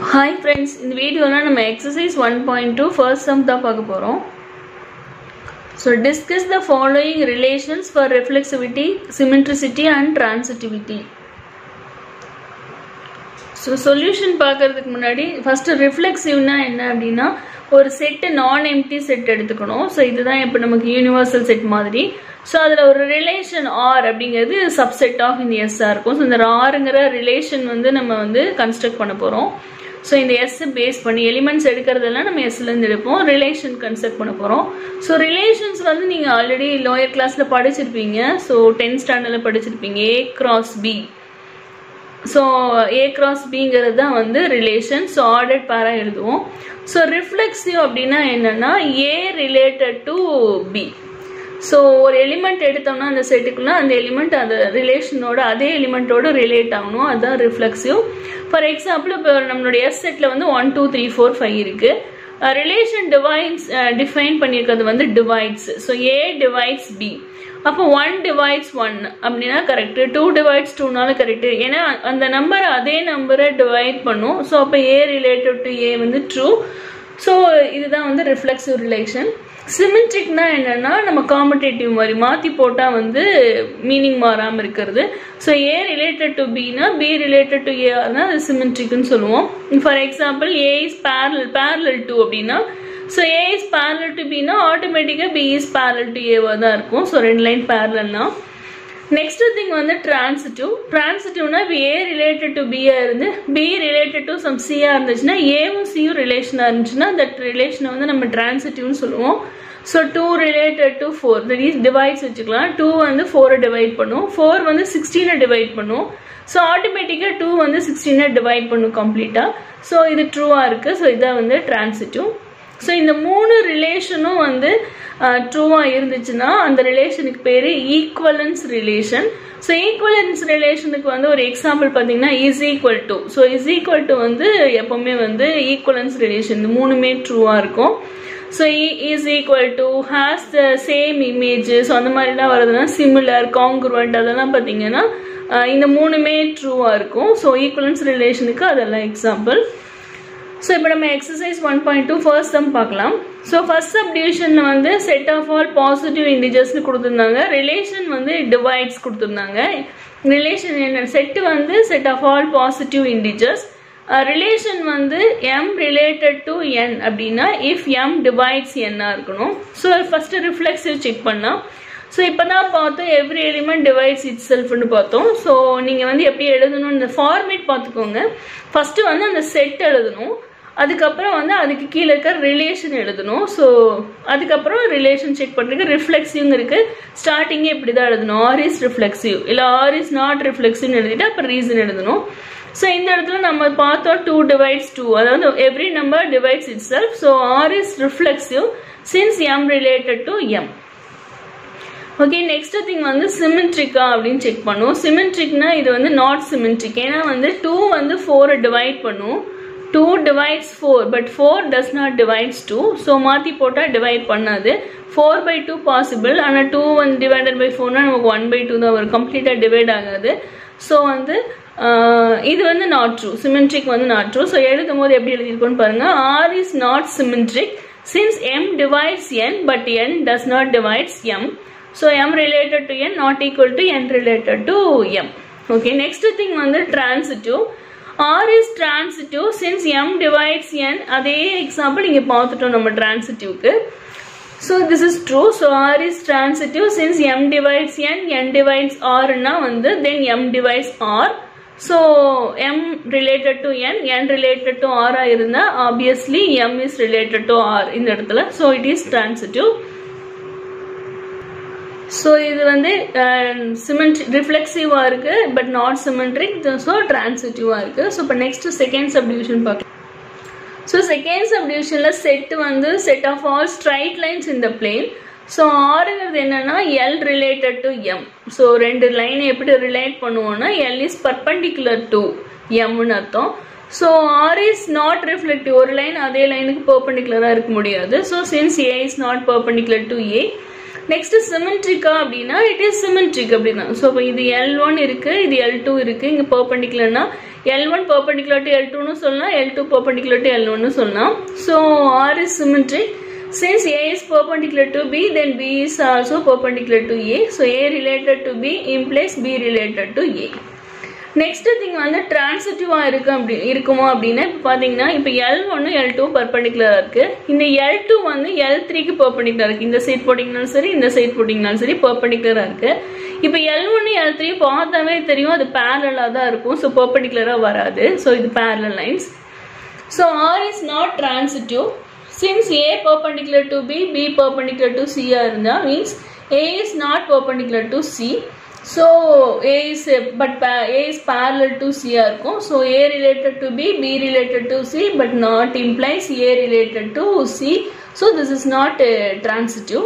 Hi friends, in the video we exercise 1.2 first sum da paakaporom. So discuss the following relations for reflexivity, symmetricity and transitivity. So solution paakradhukku munadi first reflexive na enna appadina ஒரு set நான் empty set எடுத்துக்கணும். So இதுதான் இப்போ நமக்கு universal set மாதிரி. So அதில் ஒரு relation R அப்படிங்கிறது சப்செட் ஆஃப் இந்த எஸ்ஸாக இருக்கும். ஸோ இந்த ஆருங்கிற ரிலேஷன் நம்ம கன்ஸ்ட்ரக்ட் பண்ண போகிறோம். ஸோ இந்த எஸ் பேஸ் பண்ணி எலிமெண்ட்ஸ் எடுக்கிறதெல்லாம் நம்ம எஸ்லேருந்து எடுப்போம். ரிலேஷன் கன்ஸ்ட்ரக்ட் பண்ண போகிறோம். ஸோ ரிலேஷன்ஸ் நீங்கள் ஆல்ரெடி லோயர் கிளாஸில் படிச்சிருப்பீங்க. ஸோ 10th ஸ்டாண்டர்டில் படிச்சிருப்பீங்க. A cross B. So A cross Bங்கிறது தான் ரிலேஷன். ஸோ ஆர்டர்ட் பேரா எழுதுவோம். ஸோ ரிஃப்ளெக்சிவ் அப்படின்னா என்னன்னா A related to B. So ஒரு எலிமெண்ட் எடுத்தோம்னா அந்த செட்டுக்குள்ள அந்த எலிமெண்ட் அந்த ரிலேஷனோட அதே எலிமெண்ட்டோட ரிலேட் ஆகணும். அதுதான் ரிஃப்ளெக்சிவ். ஃபார் எக்ஸாம்பிள் இப்போ நம்மளுடைய எஸ் செட்டில் 1 2 3 4 5 இருக்கு. ரிலேஷன் டிஃபைன் பண்ணியிருக்கிறது divides. So A divides B. அப்போ 1 divides 1 அப்படின்னா கரெக்ட், 2 divides 2னால கரெக்ட். ஏன்னா அந்த நம்பர் அதே நம்பரை டிவைட் பண்ணும். ஸோ அப்போ A related to A true. So இதுதான் ரிஃப்ளெக்சிவ் ரிலேஷன். சிமெட்ரிக்னா என்னன்னா நம்ம காம்படேட்டிவ் மாதிரி மாற்றி போட்டால் மீனிங் மாறாமல் இருக்கிறது. ஸோ A ரிலேட்டட் டு Bனா B ரிலேட்டட் டு A ஆர்னா அது சிமெட்ரிக்னு சொல்லுவோம். For example A is parallel to அப்படின்னா so A is parallel to B na automatically B is parallel to A வா தான் இருக்கும். so ரெண்டு லைன் parallel னா. next thing transitive. transitive na A related to B ஆ இருந்து B related to some C ஆ இருந்துச்சுன்னா A உம் C உம் ரிலேஷன் ஆ இருந்துச்சுன்னா that relation நம்ம transitive னு சொல்லுவோம். so 2 related to 4 that is divides வச்சுக்கலாம். 2 4 டிவைட் பண்ணும். 4 16 டிவைட் பண்ணும். so automatically 2 16 டிவைட் பண்ணும் கம்ப்ளீட்டா. so இது ட்ரூவா இருக்கு. so இதான் transitive. ஸோ இந்த மூணு ரிலேஷனும் ட்ரூவாக இருந்துச்சுன்னா அந்த ரிலேஷனுக்கு பேர் ஈக்குவலன்ஸ் ரிலேஷன். ஸோ ஈக்குவலன்ஸ் ரிலேஷனுக்கு ஒரு எக்ஸாம்பிள் பார்த்தீங்கன்னா is equal to. So is equal to எப்பவுமே ஈக்குவலன்ஸ் ரிலேஷன் இந்த மூணுமே ட்ரூவாக இருக்கும். So is equal to has the same images அந்த மாதிரிலாம் வருதுன்னா சிமிலர் காங்க்ருவன்ட் அதெல்லாம் பார்த்தீங்கன்னா இந்த மூணுமே ட்ரூவாக இருக்கும். ஸோ ஈக்குவலன்ஸ் ரிலேஷனுக்கு அதெல்லாம் எக்ஸாம்பிள். ஸோ இப்போ நம்ம எக்ஸசைஸ் 1.2 ஃபர்ஸ்ட் சம் பார்க்கலாம். ஸோ ஃபர்ஸ்ட் சப்டிவிஷனில் செட் ஆஃப் ஆல் பாசிட்டிவ் இன்டிஜர்ஸ்னு கொடுத்துருந்தாங்க. ரிலேஷன் டிவைட்ஸ் கொடுத்துருந்தாங்க. ரிலேஷன் என்ன set set of all positive integers. Relation M related to N அப்படின்னா இஃப் M டிவைட்ஸ் N இருக்கணும். ஸோ ஃபர்ஸ்ட் ரிஃப்ளெக்சிவ் செக் பண்ணலாம். So இப்போ தான் பார்த்தோம் எவ்ரி எலிமெண்ட் டிவைட்ஸ் இட் செல்ஃப்னு பார்த்தோம். ஸோ நீங்கள் எப்படி எழுதணும் இந்த ஃபார்மேட் பார்த்துக்கோங்க. ஃபர்ஸ்ட் அந்த செட் எழுதணும். அதுக்கப்புறம் அதுக்கு கீழே இருக்க ரிலேஷன் எழுதணும். ஸோ அதுக்கப்புறம் ரிலேஷன் செக் பண்ணுறதுக்கு ரிஃப்ளெக்சிவ் இருக்கு. ஸ்டார்டிங்கே இப்படி தான் எழுதணும். ஆர் இஸ் ரிஃப்ளெக்சிவ் இல்லை ஆர் இஸ் நாட் ரிஃப்ளெக்சிவ்னு எழுதிட்டு அப்புறம் ரீசன் எழுதணும். ஸோ இந்த இடத்துல நம்ம பார்த்தோம் 2 divides 2 அதாவது every number divides itself. So R is reflexive since M related to M. Okay next thing சிமெட்ரிக்கா அப்படின்னு செக் பண்ணுவோம். சிமெட்ரிக்னா இது நாட் சிமெட்ரிக். ஏன்னா 2 4 டிவைட் பண்ணும். 2 divides 4 but 4 does not divides 2. So மாற்றி போட்டால் டிவைட் பண்ணாது. 4/2 பாசிபிள். ஆனால் 2 divided by 4னா நமக்கு 1/2 தான் வரும். கம்ப்ளீட்டாக டிவைட் ஆகாது. ஸோ இது not true. Symmetric not true. So எழுதும் போது எப்படி எழுதியிருக்கோன்னு பாருங்க. R is not symmetric since M divides N but N does not divides M. So M related to N not equal to N related to M. Okay, next thing transitive. R is transitive since M divides N. அதே example இங்கே பார்த்துட்டோம் நம்ம transitive-க்கு. So this is true. So R is transitive since M divides N, N divides R னா then M divides R. So M related to N, N related to R ஆ இருந்தா obviously M is related to R இந்த இடத்துல. So it is transitive. So இது ரிஃப்ளெக்சிவா இருக்கு but not symmetric. So டிரான்சிட்டிவா இருக்கு. So இப்போ நெக்ஸ்ட் செகண்ட் சப்டிவிஷன் பார்க்கலாம். ஸோ செகண்ட் சப்டிவிஷன்ல set of all straight lines in the plane. So ஆறுங்கிறது என்னன்னா L related to M. So ரெண்டு லைனை எப்படி ரிலேட் பண்ணுவோம்னா L இஸ் பர்பெண்டிகுலர் டு Mன்னு அர்த்தம். So R is not reflective. ஒரு லைன் அதே லைனுக்கு பர்பெண்டிகுலரா இருக்க முடியாது. So since A is not perpendicular to A. Next சிமெட்ரிக்கா அப்படின்னா இட் இஸ் சிமெட்ரிக் அப்படின்னா. ஸோ இப்போ இது L1 இருக்கு, இது L2 இருக்கு. இங்கே பர்பெண்டிகுலர்னா L1 perpendicular to L2 னு சொல்லலாம், L2 perpendicular to L1 னு சொல்லலாம். So R is symmetric. Since A is perpendicular to B, then B is also perpendicular to A. So A related to B implies B related to A. Next thing வந்து transitive-ஆ இருக்குமோ அப்படின்னா இப்போ பார்த்தீங்கன்னா இப்போ L1 L2 பர்பண்டிகுலராக இருக்குது. இந்த L2 வந்து L3க்கு பர்பண்டிகுலராக இருக்குது. இந்த சைட் போட்டிங்கனாலும் சரி, இந்த சைட் போட்டிங்கனாலும் சரி பர்பண்டிகுலராக இருக்குது. இப்போ L1 L3 பார்த்தாவே தெரியும் அது பேரலாக தான் இருக்கும். ஸோ பர்பண்டிகுலராக வராது. ஸோ இது parallel lines. So R is not transitive. Since A perpendicular to B, B perpendicular to C இருந்தா means A is not perpendicular to C. So A is parallel to C இருக்கும். So A related to B, B related to C, but not implies A related to C. So this is not transitive.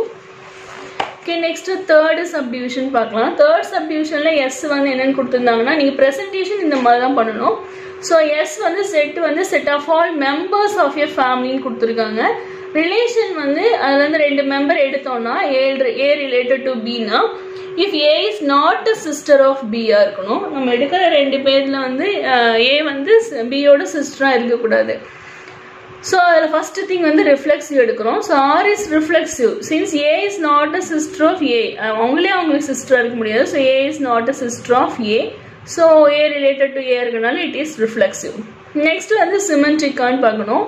Okay, next third subdivision பார்க்கலாம். Third subdivisionல S வந்து என்னன்னு கொடுத்திருந்தாங்கன்னா நீங்க presentation இந்த மாதிரி தான் பண்ணணும். So S வந்து set of all members of your family ன்னு கொடுத்திருக்காங்க. ரிலேஷன் வந்து அதுல இருந்து ரெண்டு மெம்பர் எடுத்தோம்னா A related to B னா if A is not a sister of B ஆ இருக்கணும். நம்ம எடுக்கிற ரெண்டு பேர்ல வந்து A வந்து B யோட சிஸ்டரா இருக்கக்கூடாது. So first thing வந்து reflexive எடுக்கிறோம். So R is reflexive. Since A is not a sister of A, அவங்களுக்கு சிஸ்டரா இருக்க முடியாது. So A is not a sister of A. So A related to A இருக்கனால it is reflexive. Next வந்து symmetric ஆன்னு பார்க்கணும்.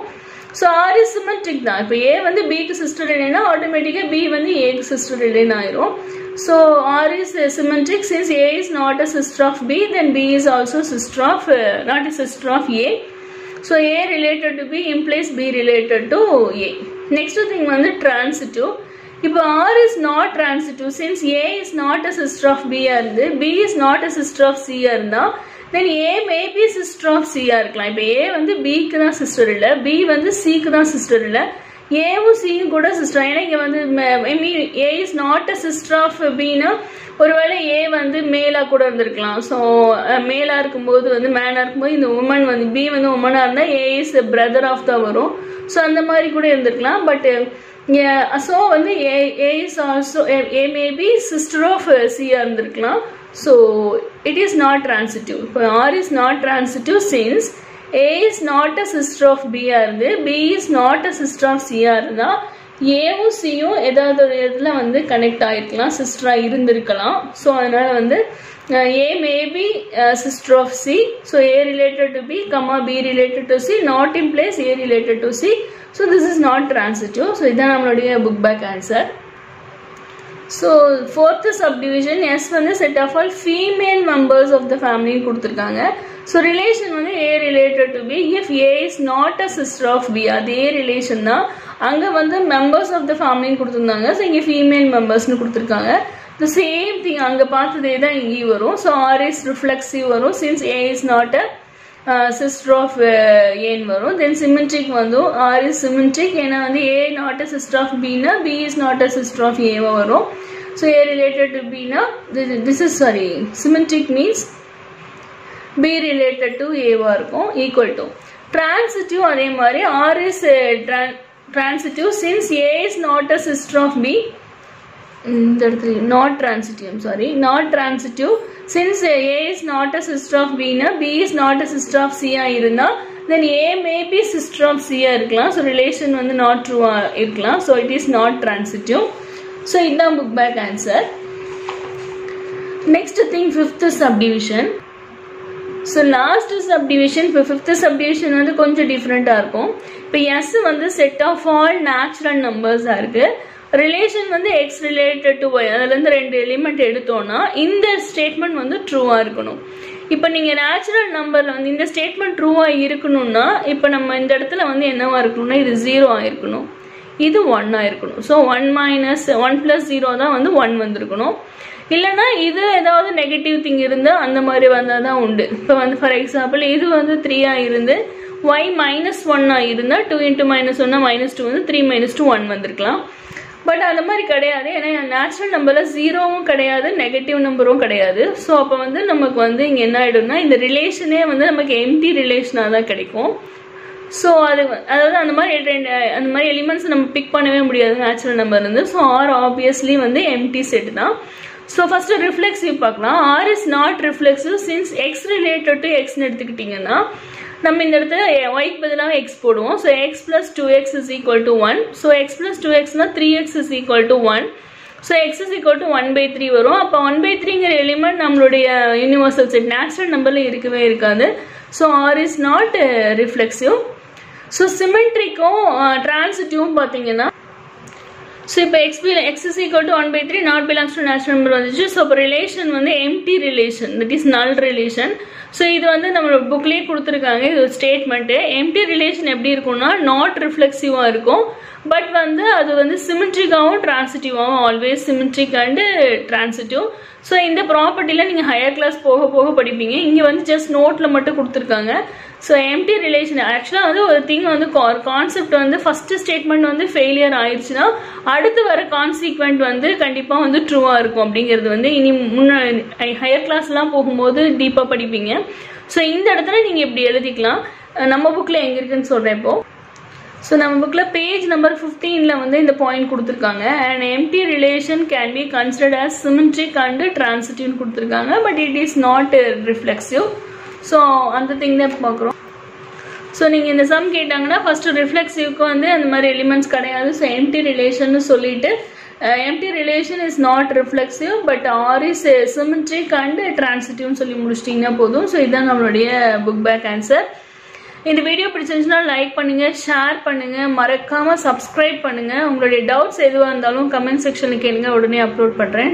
So R is symmetric தான். இப்போ A வந்து B க்கு sister இல்லைன்னா ஆட்டோமேட்டிக்கா B வந்து A க்கு sister இல்லைன்னு ஆயிரும். So R is symmetric. Since A is not a sister of B, then B is also not a sister of A. So A related to B implies B related to A. Next thing வந்து transitive. இப்போ R is not transitive. Since A is not a sister of B இருந்து B is not a sister of C இருந்தா then A may be sister of C இருக்கலாம். இப்போ A வந்து B க்கு தான் sister இல்ல, B வந்து C க்கு தான் சிஸ்டர் இல்ல, Aவும் Cயும் கூட சிஸ்டர். ஏன்னா இங்க வந்து A is not a sister of B னா ஒருவேளை A வந்து மேலா கூட இருந்திருக்கலாம். ஸோ மேலா இருக்கும்போது வந்து மேனா இருக்கும்போது இந்த உமன் வந்து B வந்து உமனா இருந்தா A is brother of தான் வரும். ஸோ அந்த மாதிரி கூட இருந்திருக்கலாம். பட் ஸோ வந்து A is also A may be sister of C இருந்திருக்கலாம். So it is not transitive. R is not transitive since A is not a sister of B இருந்து B is not a sister of C இருந்தா Aவும் Cயும் ஏதாவது ஒரு இடத்துல வந்து connect ஆயிருக்கலாம், சிஸ்டரா இருந்திருக்கலாம். So அதனால வந்து A may be sister of C. So A related to B, B related to C, not implies A related to C. So this is not transitive. So இதான் நம்மளுடைய book back answer. So fourth subdivision S வந்து set of all female members of the family கொடுத்திருக்காங்க. So relation வந்து A related to B if A is not a sister of B. அதே relation தான். அங்க வந்து members of the family கொடுத்திருந்தாங்க. So இங்க female members னு கொடுத்திருக்காங்க. The same thing அங்க பார்த்ததே தான் இங்க வரும். So R is reflexive வரும். Since A is not a sister of A வரும். Then symmetric வந்து R is symmetric. ஏன்னா வந்து A not a sister of B னா B is not a sister of A வரும். So A related to B னா this is symmetric means B related to A வா இருக்கும் equal to. Transitive அதே மாதிரி R is transitive since A is not a sister of B. Not transitive, not transitive. Since A is not a sister of B na B is not a sister of C irundha then A may be sister of C irukkalam. So relation வந்து not true irukkalam. So it is not transitive. So idha book back answer. Next thing, fifth subdivision. So last subdivision, fifth subdivision வந்து கொஞ்சம் டிஃபரெண்டா இருக்கும். இப்போ S வந்து set of all natural numbers ஆ இருக்கு. Relation வந்து x related to y, அதுல இருந்து ரெண்டு எலிமெண்ட் எடுத்தோம்னா இந்த ஸ்டேட்மெண்ட் வந்து ட்ரூவா இருக்கணும். இப்போ நீங்க நேச்சுரல் நம்பர்ல வந்து இந்த ஸ்டேட்மெண்ட் ட்ரூவா இருக்கணும்னா இப்போ நம்ம இந்த இடத்துல வந்து என்னவா இருக்கணும்னா இது 0 ஆயிருக்கணும், இது 1 ஆயிருக்கணும். ஸோ 1 + 0 தான் வந்து 1 வந்திருக்கணும். இல்லைன்னா இது ஏதாவது நெகட்டிவ் திங் இருந்தா அந்த மாதிரி வந்தால் தான் உண்டு. இப்போ வந்து ஃபார் எக்ஸாம்பிள் இது வந்து 3 இருந்து y -1 இருந்தா 2 × -1 -2 வந்து 3 - 2 1 வந்திருக்கலாம். பட் அந்த மாதிரி கிடையாது. ஏன்னா நேச்சுரல் நம்பர்ல 0வும் கிடையாது, நெகட்டிவ் நம்பரும் கிடையாது. ஸோ அப்போ வந்து நமக்கு வந்து இங்கே என்ன ஆயிடும்னா இந்த ரிலேஷனே வந்து நமக்கு எம்டி ரிலேஷனாக தான் கிடைக்கும். ஸோ அதாவது அந்த மாதிரி எலிமெண்ட்ஸ் நம்ம பிக் பண்ணவே முடியாது நேச்சுரல் நம்பர் இருந்து. ஸோ ஆர் ஆப்வியஸ்லி வந்து எம்டி செட் தான். ஸோ ஃபர்ஸ்ட் ரிஃப்ளெக்சிவ் பார்க்கலாம். R is not reflexive since x related to x எடுத்துக்கிட்டிங்கன்னா நம்ம இந்த இடத்துல yக்கு பதிலாக x போடுவோம். So x plus 2x is equal to 1. So x plus 2xனா 3x is equal to 1. So x is equal to 1/3 வரும். அப்போ 1/3ங்கிற எலிமெண்ட் நம்மளுடைய யூனிவர்சல் செட் நேச்சுரல் நம்பரில் இருக்கவே இருக்காது. So R is not reflexive. So சிமெட்ரிக்கும் டிரான்சிட்டிவும் பார்த்தீங்கன்னா ஸோ இப்போ x is equal to 1/3 not belongs to natural number வந்துச்சு. ஸோ இப்போ ரிலேஷன் வந்து empty relation, that is null relation. So இது வந்து நம்ம புக்லேயே கொடுத்துருக்காங்க. இது ஒரு ஸ்டேட்மெண்ட்டு. எம்டி ரிலேஷன் எப்படி இருக்கும்னா நாட் ரிஃப்ளெக்சிவாக இருக்கும், பட் வந்து அது வந்து சிமெட்ரிக்காகவும் டிரான்சிட்டிவாகவும், always symmetric and transitive. So இந்த ப்ராப்பர்ட்டியில் நீங்கள் ஹையர் கிளாஸ் போக போக படிப்பீங்க. இங்கே வந்து ஜஸ்ட் நோட்டில் மட்டும் கொடுத்துருக்காங்க. ஸோ எம்டி ரிலேஷன் ஆக்சுவலாக வந்து ஒரு திங் வந்து கான்செப்ட் வந்து ஃபஸ்ட்டு ஸ்டேட்மெண்ட் வந்து ஃபெயிலியர் ஆயிடுச்சுன்னா அடுத்து வர கான்சிக்வெண்ட் வந்து கண்டிப்பாக வந்து ட்ரூவாக இருக்கும் அப்படிங்கிறது வந்து இனி ஹையர் கிளாஸ்லாம் போகும்போது டீப்பாக படிப்பீங்க. ஸோ இந்த இடத்துல நீங்கள் இப்படி எழுதிக்கலாம். நம்ம புக்கில் எங்கே இருக்குன்னு சொல்கிறேன் இப்போது. ஸோ நம்ம புக்கில் பேஜ் நம்பர் 15ல் வந்து இந்த பாயிண்ட் கொடுத்துருக்காங்க. And empty relation can be considered as symmetric and டிரான்சிட்டிவ்னு கொடுத்துருக்காங்க, but it is not reflexive. So அந்த திங் தான் பார்க்குறோம். ஸோ நீங்கள் இந்த சம் கேட்டாங்கன்னா ஃபஸ்ட்டு ரிஃப்ளெக்சிவ்க்கு வந்து அந்த மாதிரி எலிமெண்ட்ஸ் கிடையாது. ஸோ எம்டி ரிலேஷன் சொல்லிட்டு empty relation is not reflexive but R is symmetric and டிரான்சிட்டிவ்னு சொல்லி முடிச்சிட்டிங்கன்னா போதும். ஸோ இதுதான் நம்மளுடைய புக் பேக் ஆன்சர். இந்த வீடியோ பிடிச்சிருந்துச்சுன்னா லைக் பண்ணுங்கள், ஷேர் பண்ணுங்கள், மறக்காமல் சப்ஸ்கிரைப் பண்ணுங்கள். உங்களுடைய டவுட்ஸ் எதுவாக இருந்தாலும் கமெண்ட் செக்ஷனில் கேளுங்க, உடனே அப்லோட் பண்ணுறேன்.